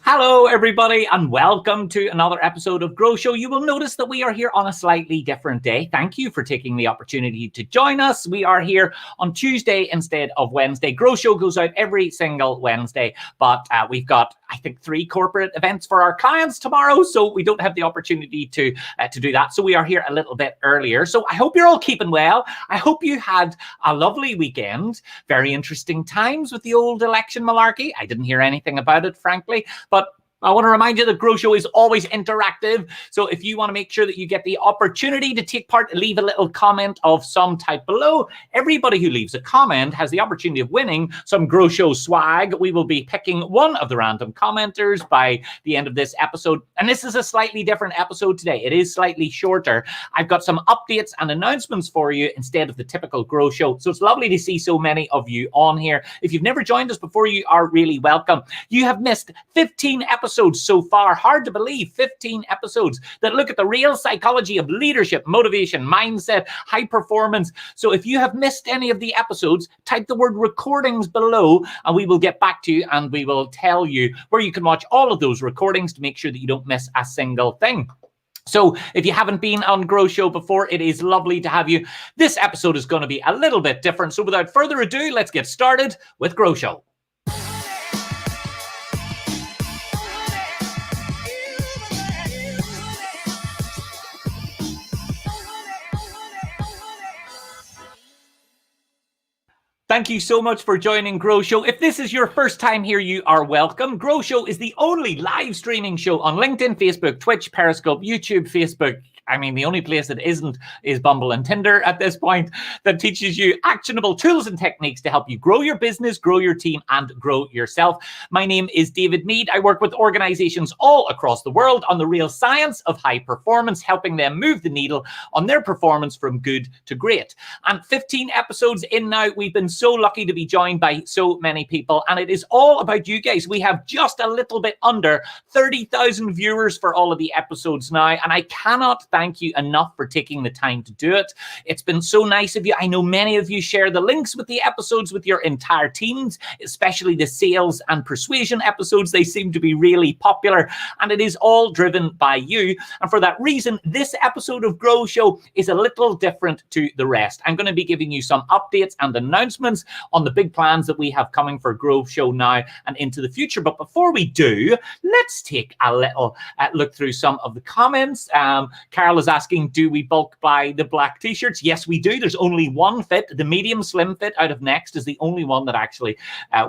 Hello, everybody, and welcome to another episode of Grow Show. You will notice that we are here on a slightly different day. Thank you for taking the opportunity to join us. We are here on Tuesday instead of Wednesday. Grow Show goes out every single Wednesday, but we've got, I think, 3 corporate events for our clients tomorrow, so we don't have the opportunity to do that. So we are here a little bit earlier. So I hope you're all keeping well. I hope you had a lovely weekend. Very interesting times with the old election malarkey. I didn't hear anything about it, frankly. But I want to remind you that Grow Show is always interactive. So if you want to make sure that you get the opportunity to take part, leave a little comment of some type below. Everybody who leaves a comment has the opportunity of winning some Grow Show swag. We will be picking one of the random commenters by the end of this episode. And this is a slightly different episode today. It is slightly shorter. I've got some updates and announcements for you instead of the typical Grow Show. So it's lovely to see so many of you on here. If you've never joined us before, you are really welcome. You have missed 15 episodes so far. Hard to believe, 15 episodes that look at the real psychology of leadership, motivation, mindset, high performance. So if you have missed any of the episodes, type the word recordings below and we will get back to you and we will tell you where you can watch all of those recordings to make sure that you don't miss a single thing. So if you haven't been on Grow Show before, it is lovely to have you. This episode is going to be a little bit different. So without further ado, let's get started with Grow Show. Thank you so much for joining Grow Show. If this is your first time here, you are welcome. Grow Show is the only live streaming show on LinkedIn, Facebook, Twitch, Periscope, YouTube, Facebook. I mean, the only place that isn't is Bumble and Tinder at this point, that teaches you actionable tools and techniques to help you grow your business, grow your team, and grow yourself. My name is David Mead. I work with organizations all across the world on the real science of high performance, helping them move the needle on their performance from good to great. And 15 episodes in now, we've been so lucky to be joined by so many people, and it is all about you guys. We have just a little bit under 30,000 viewers for all of the episodes now, and I cannot thank you enough for taking the time to do it. It's been so nice of you. I know many of you share the links with the episodes with your entire teams, especially the sales and persuasion episodes. They seem to be really popular, and it is all driven by you. And for that reason, this episode of Grow Show is a little different to the rest. I'm going to be giving you some updates and announcements on the big plans that we have coming for Grow Show now and into the future. But before we do, let's take a little look through some of the comments. Carol is asking, do we bulk buy the black t-shirts? Yes, we do. There's only one fit. The medium slim fit out of Next is the only one that actually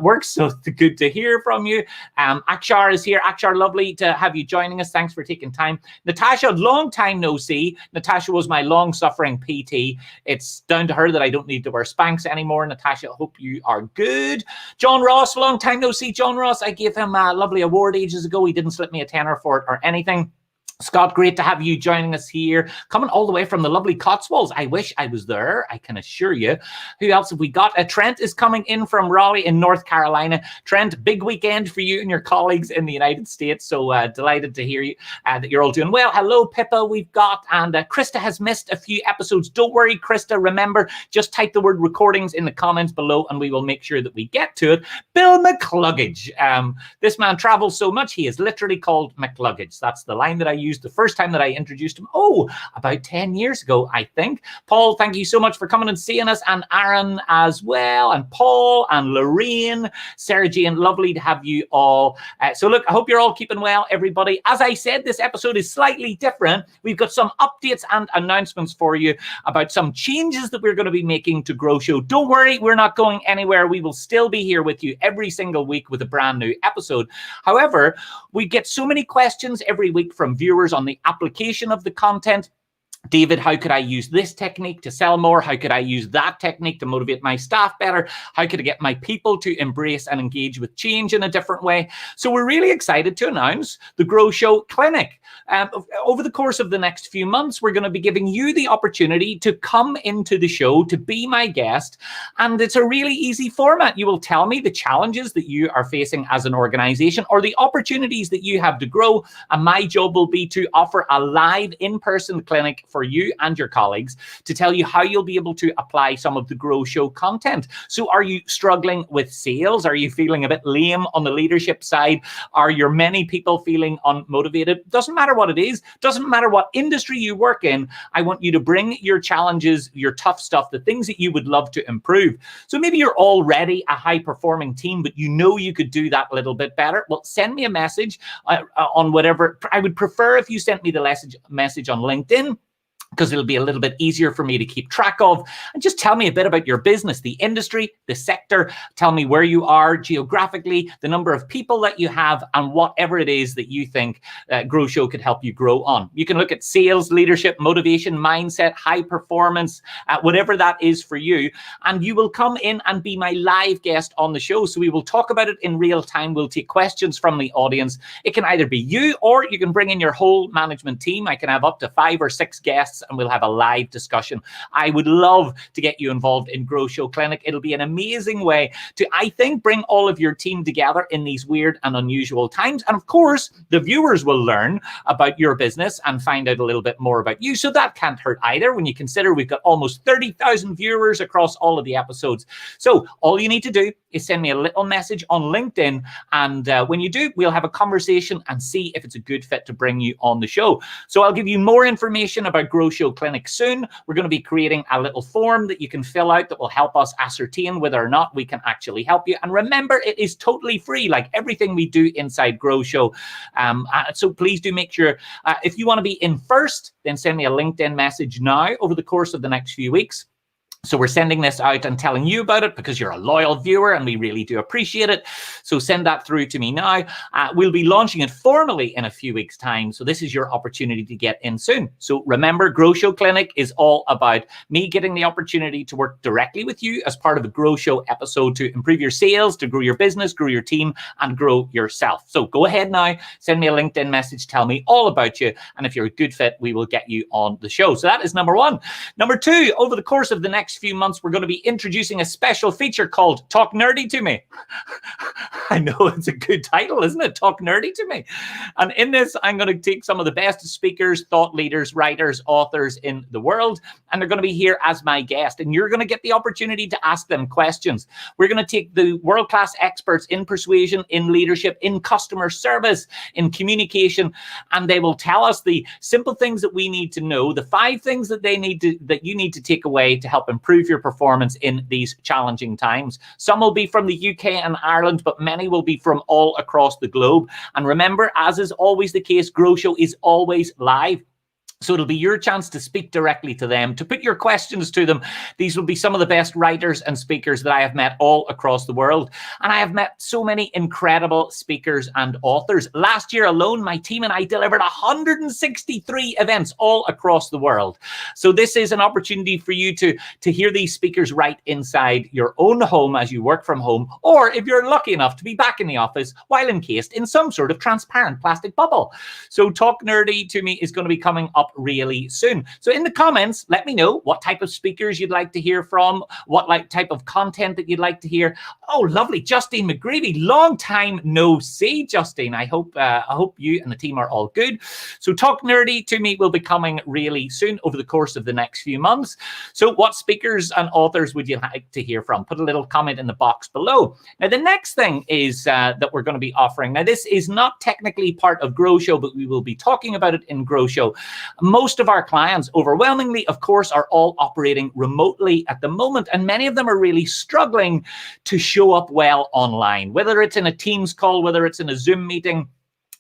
works. So it's good to hear from you. Akshar is here. Akshar, lovely to have you joining us. Thanks for taking time. Natasha, long time no see. Natasha was my long-suffering PT. It's down to her that I don't need to wear Spanx anymore. Natasha, hope you are good. John Ross, long time no see. John Ross, I gave him a lovely award ages ago. He didn't slip me a tenner for it or anything. Scott, great to have you joining us here. Coming all the way from the lovely Cotswolds. I wish I was there, I can assure you. Who else have we got? Trent is coming in from Raleigh in North Carolina. Trent, big weekend for you and your colleagues in the United States. So delighted to hear you that you're all doing well. Hello, Pippa, we've got. And Krista has missed a few episodes. Don't worry, Krista. Remember, just type the word recordings in the comments below and we will make sure that we get to it. Bill McCluggage. This man travels so much, he is literally called McCluggage. That's the line that I used the first time that I introduced him. Oh, about 10 years ago, I think. Paul, thank you so much for coming and seeing us, and Aaron as well, and Paul and Lorraine, Sarah Jane, lovely to have you all. So look, I hope you're all keeping well, everybody. As I said, this episode is slightly different. We've got some updates and announcements for you about some changes that we're going to be making to Grow Show. Don't worry, we're not going anywhere. We will still be here with you every single week with a brand new episode. However, we get so many questions every week from viewers on the application of the content. David, how could I use this technique to sell more? How could I use that technique to motivate my staff better? How could I get my people to embrace and engage with change in a different way? So we're really excited to announce the Grow Show Clinic. Over the course of the next few months, we're going to be giving you the opportunity to come into the show, to be my guest. And it's a really easy format. You will tell me the challenges that you are facing as an organization or the opportunities that you have to grow. And my job will be to offer a live in-person clinic for you and your colleagues to tell you how you'll be able to apply some of the Grow Show content. So are you struggling with sales? Are you feeling a bit lame on the leadership side? Are your many people feeling unmotivated? Doesn't matter what it is. Doesn't matter what industry you work in. I want you to bring your challenges, your tough stuff, the things that you would love to improve. So maybe you're already a high-performing team, but you know you could do that a little bit better. Well, send me a message on whatever. I would prefer if you sent me the message on LinkedIn, because it'll be a little bit easier for me to keep track of. And just tell me a bit about your business, the industry, the sector. Tell me where you are geographically, the number of people that you have, and whatever it is that you think Grow Show could help you grow on. You can look at sales, leadership, motivation, mindset, high performance, whatever that is for you. And you will come in and be my live guest on the show. So we will talk about it in real time. We'll take questions from the audience. It can either be you, or you can bring in your whole management team. I can have up to 5 or 6 guests, and we'll have a live discussion. I would love to get you involved in Grow Show Clinic. It'll be an amazing way to, I think, bring all of your team together in these weird and unusual times. And of course, the viewers will learn about your business and find out a little bit more about you. So that can't hurt either when you consider we've got almost 30,000 viewers across all of the episodes. So all you need to do is send me a little message on LinkedIn. And when you do, we'll have a conversation and see if it's a good fit to bring you on the show. So I'll give you more information about Grow Show Clinic soon. We're going to be creating a little form that you can fill out that will help us ascertain whether or not we can actually help you. And remember, it is totally free, like everything we do inside Grow Show. So please do make sure, if you want to be in first, then send me a LinkedIn message now over the course of the next few weeks. So we're sending this out and telling you about it because you're a loyal viewer and we really do appreciate it. So send that through to me now. We'll be launching it formally in a few weeks' time. So this is your opportunity to get in soon. So remember, Grow Show Clinic is all about me getting the opportunity to work directly with you as part of a Grow Show episode to improve your sales, to grow your business, grow your team, and grow yourself. So go ahead now, send me a LinkedIn message, tell me all about you. And if you're a good fit, we will get you on the show. So that is number 1. Number 2, over the course of the next few months, we're going to be introducing a special feature called Talk Nerdy to Me. I know it's a good title, isn't it? Talk Nerdy to Me. And in this, I'm going to take some of the best speakers, thought leaders, writers, authors in the world, and they're going to be here as my guest. And you're going to get the opportunity to ask them questions. We're going to take the world-class experts in persuasion, in leadership, in customer service, in communication, and they will tell us the simple things that we need to know, the 5 things that you need to take away to help improve your performance in these challenging times. Some will be from the UK and Ireland, but many will be from all across the globe. And remember, as is always the case, Grow Show is always live. So it'll be your chance to speak directly to them, to put your questions to them. These will be some of the best writers and speakers that I have met all across the world. And I have met so many incredible speakers and authors. Last year alone, my team and I delivered 163 events all across the world. So this is an opportunity for you to hear these speakers right inside your own home as you work from home, or if you're lucky enough to be back in the office while encased in some sort of transparent plastic bubble. So Talk Nerdy to Me is going to be coming up really soon. So in the comments, let me know what type of speakers you'd like to hear from, what type of content that you'd like to hear. Oh, lovely. Justine McGreevy, long time no see, Justine. I hope you and the team are all good. So Talk Nerdy to Me will be coming really soon over the course of the next few months. So what speakers and authors would you like to hear from? Put a little comment in the box below. Now, the next thing is that we're going to be offering. Now, this is not technically part of Grow Show, but we will be talking about it in Grow Show. Most of our clients, overwhelmingly, of course, are all operating remotely at the moment, and many of them are really struggling to show up well online, whether it's in a Teams call, whether it's in a Zoom meeting.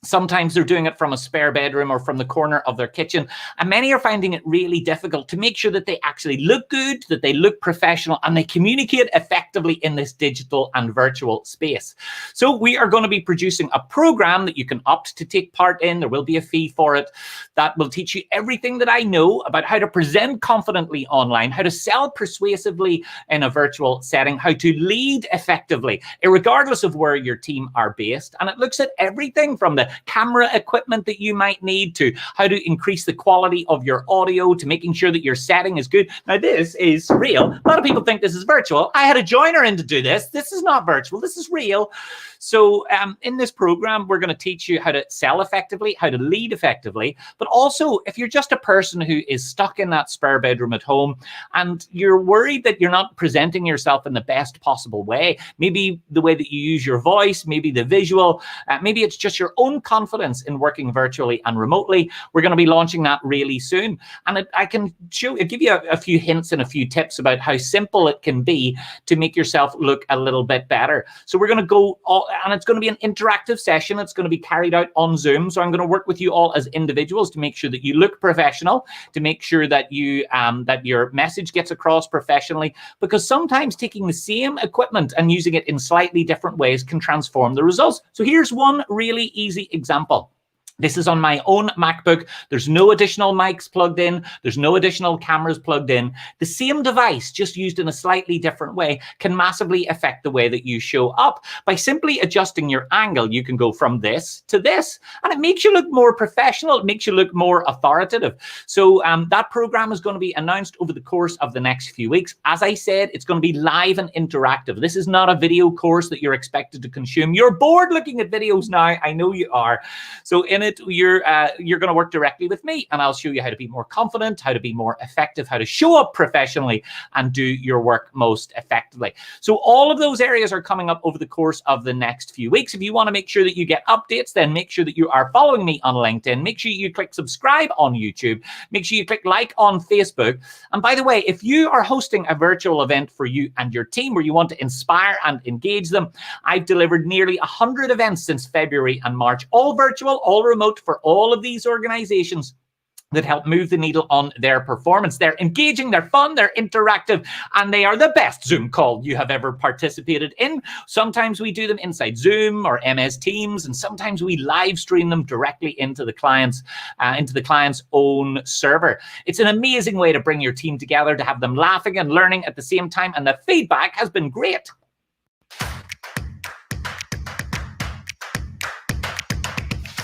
Sometimes they're doing it from a spare bedroom or from the corner of their kitchen. And many are finding it really difficult to make sure that they actually look good, that they look professional, and they communicate effectively in this digital and virtual space. So we are going to be producing a program that you can opt to take part in. There will be a fee for it that will teach you everything that I know about how to present confidently online, how to sell persuasively in a virtual setting, how to lead effectively, regardless of where your team are based. And it looks at everything from the camera equipment that you might need, to how to increase the quality of your audio, to making sure that your setting is good. Now, this is real. A lot of people think this is virtual. I had a joiner in to do this. This is not virtual. This is real. So in this program, we're going to teach you how to sell effectively, how to lead effectively, but also if you're just a person who is stuck in that spare bedroom at home and you're worried that you're not presenting yourself in the best possible way, maybe the way that you use your voice, maybe the visual, maybe it's just your own confidence in working virtually and remotely. We're going to be launching that really soon. And I can give you a few hints and a few tips about how simple it can be to make yourself look a little bit better. So we're going to go and it's going to be an interactive session. It's going to be carried out on Zoom. So I'm going to work with you all as individuals to make sure that you look professional, to make sure that you that your message gets across professionally, because sometimes taking the same equipment and using it in slightly different ways can transform the results. So here's one really easy example. This is on my own MacBook. There's no additional mics plugged in. There's no additional cameras plugged in. The same device, just used in a slightly different way, can massively affect the way that you show up. By simply adjusting your angle, you can go from this to this, and it makes you look more professional. It makes you look more authoritative. So that program is going to be announced over the course of the next few weeks. As I said, it's going to be live and interactive. This is not a video course that you're expected to consume. You're bored looking at videos now. I know you are. So in it, you're going to work directly with me, and I'll show you how to be more confident, how to be more effective, how to show up professionally and do your work most effectively. So all of those areas are coming up over the course of the next few weeks. If you want to make sure that you get updates, then make sure that you are following me on LinkedIn. Make sure you click subscribe on YouTube. Make sure you click like on Facebook. And by the way, if you are hosting a virtual event for you and your team where you want to inspire and engage them, I've delivered nearly 100 events since February and March, all virtual, all remote, for all of these organizations that help move the needle on their performance. They're engaging, they're fun, they're interactive, and they are the best Zoom call you have ever participated in. Sometimes we do them inside Zoom or MS Teams, and sometimes we live stream them directly into the client's own server. It's an amazing way to bring your team together, to have them laughing and learning at the same time, and the feedback has been great.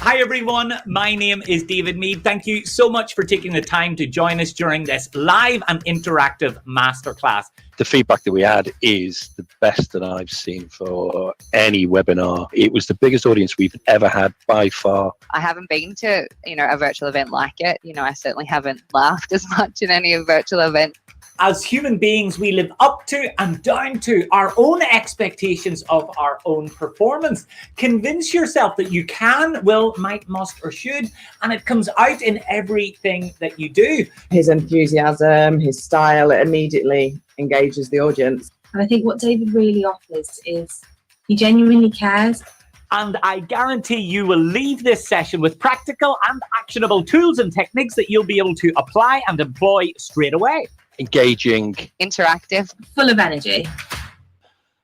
Hi everyone, my name is David Mead. Thank you so much for taking the time to join us during this live and interactive masterclass. The feedback that we had is the best that I've seen for any webinar. It was the biggest audience we've ever had by far. I haven't been to, a virtual event like it. I certainly haven't laughed as much in any virtual event. As human beings, we live up to and down to our own expectations of our own performance. Convince yourself that you can, will, might, must, or should, and it comes out in everything that you do. His enthusiasm, his style, it immediately engages the audience. And I think what David really offers is he genuinely cares. And I guarantee you will leave this session with practical and actionable tools and techniques that you'll be able to apply and employ straight away. Engaging, interactive, full of energy.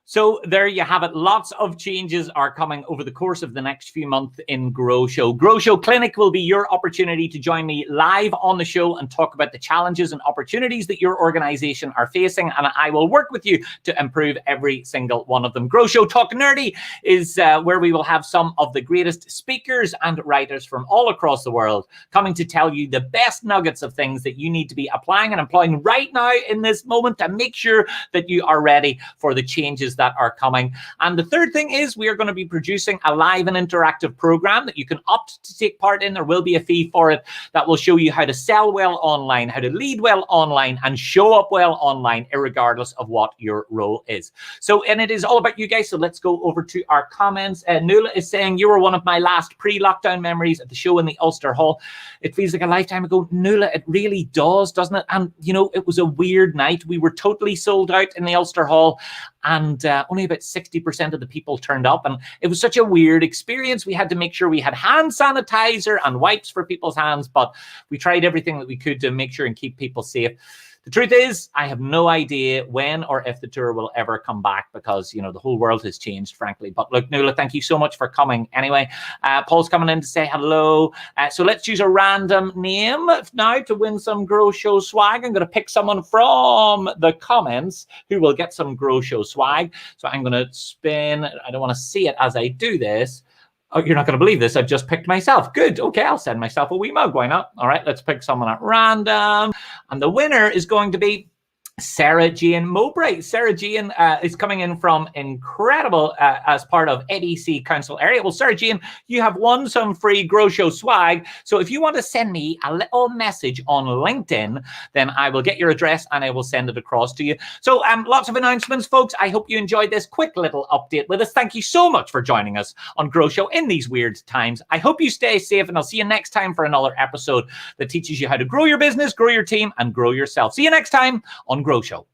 So there you have it. Lots of changes are coming over the course of the next few months in GrowShow. GrowShow Clinic will be your opportunity to join me live on the show and talk about the challenges and opportunities that your organization are facing, and I will work with you to improve every single one of them. GrowShow Talk Nerdy is where we will have some of the greatest speakers and writers from all across the world coming to tell you the best nuggets of things that you need to be applying and employing right now in this moment to make sure that you are ready for the changes that are coming. And the third thing is we are going to be producing a live and interactive program that you can opt to take part in. There will be a fee for it that will show you how to sell well online, how to lead well online, and show up well online, irregardless of what your role is. So, and it is all about you guys. So let's go over to our comments. Nuala is saying, you were one of my last pre-lockdown memories at the show in the Ulster Hall. It feels like a lifetime ago. Nuala, it really does, doesn't it? And, it was a weird night. We were totally sold out in the Ulster Hall, and only about 60% of the people turned up. And it was such a weird experience. We had to make sure we had hand sanitizer and wipes for people's hands, but we tried everything that we could to make sure and keep people safe. The truth is, I have no idea when or if the tour will ever come back because, the whole world has changed, frankly. But look, Nuala, thank you so much for coming. Anyway, Paul's coming in to say hello. So let's choose a random name now to win some GrowShow swag. I'm going to pick someone from the comments who will get some GrowShow swag. So I'm going to spin. I don't want to see it as I do this. Oh, you're not going to believe this. I've just picked myself. Good. Okay, I'll send myself a wee mug. Why not? All right, let's pick someone at random. And the winner is going to be Sarah Jane Mowbray. Sarah Jane is coming in from Incredible as part of EDC Council area. Well, Sarah Jane, you have won some free GrowShow swag. So if you want to send me a little message on LinkedIn, then I will get your address and I will send it across to you. So lots of announcements, folks. I hope you enjoyed this quick little update with us. Thank you so much for joining us on GrowShow in these weird times. I hope you stay safe, and I'll see you next time for another episode that teaches you how to grow your business, grow your team, and grow yourself. See you next time on GrowShow.